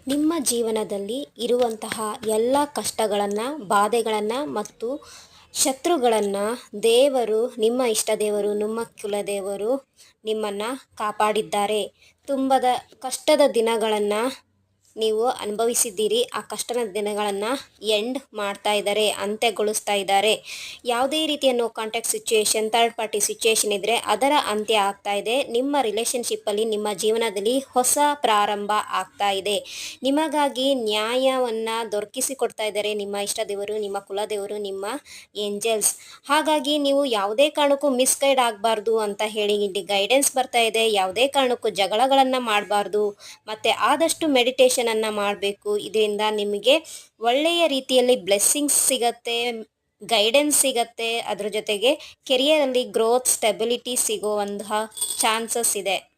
ನಿಮ್ಮ ಜೀವನದಲ್ಲಿ ಇರುವಂತಹ ಎಲ್ಲ ಕಷ್ಟಗಳನ್ನು, ಬಾಧೆಗಳನ್ನು ಮತ್ತು ಶತ್ರುಗಳನ್ನು ದೇವರು, ನಿಮ್ಮ ಇಷ್ಟ ದೇವರು, ನಿಮ್ಮ ಕುಲದೇವರು ನಿಮ್ಮನ್ನು ಕಾಪಾಡಿದ್ದಾರೆ. ತುಂಬದ ಕಷ್ಟದ ದಿನಗಳನ್ನು ನೀವು ಅನುಭವಿಸಿದ್ದೀರಿ. ಆ ಕಷ್ಟದ ದಿನಗಳನ್ನು ಎಂಡ್ ಮಾಡ್ತಾ ಇದ್ದಾರೆ, ಅಂತ್ಯಗೊಳಿಸ್ತಾ ಇದ್ದಾರೆ. ಯಾವುದೇ ರೀತಿಯ no contact situation, third party situation ಇದ್ದರೆ ಅದರ ಅಂತ್ಯ ಆಗ್ತಾ ಇದೆ. ನಿಮ್ಮ ರಿಲೇಷನ್ಶಿಪ್ಪಲ್ಲಿ, ನಿಮ್ಮ ಜೀವನದಲ್ಲಿ ಹೊಸ ಪ್ರಾರಂಭ ಆಗ್ತಾ ಇದೆ. ನಿಮಗಾಗಿ ನ್ಯಾಯವನ್ನು ದೊರಕಿಸಿಕೊಡ್ತಾ ಇದ್ದಾರೆ ನಿಮ್ಮ ಇಷ್ಟ ದೇವರು, ನಿಮ್ಮ ಕುಲದೇವರು, ನಿಮ್ಮ ಏಂಜಲ್ಸ್. ಹಾಗಾಗಿ ನೀವು ಯಾವುದೇ ಕಾರಣಕ್ಕೂ ಮಿಸ್ಗೈಡ್ ಆಗಬಾರ್ದು ಅಂತ ಹೇಳಿ ಇಲ್ಲಿ ಗೈಡೆನ್ಸ್ ಬರ್ತಾ ಇದೆ. ಯಾವುದೇ ಕಾರಣಕ್ಕೂ ಜಗಳಗಳನ್ನು ಮಾಡಬಾರ್ದು ಮತ್ತು ಆದಷ್ಟು ಮೆಡಿಟೇಷನನ್ನು ಮಾಡಬೇಕು. ಇದರಿಂದ ನಿಮಗೆ ಒಳ್ಳೆಯ ರೀತಿಯಲ್ಲಿ ಬ್ಲೆಸ್ಸಿಂಗ್ಸ್ ಸಿಗತ್ತೆ, ಗೈಡೆನ್ಸ್ ಸಿಗತ್ತೆ. ಅದರ ಜೊತೆಗೆ ಕೆರಿಯರಲ್ಲಿ ಗ್ರೋತ್, ಸ್ಟೆಬಿಲಿಟಿ ಸಿಗುವಂತಹ ಚಾನ್ಸಸ್ ಇದೆ.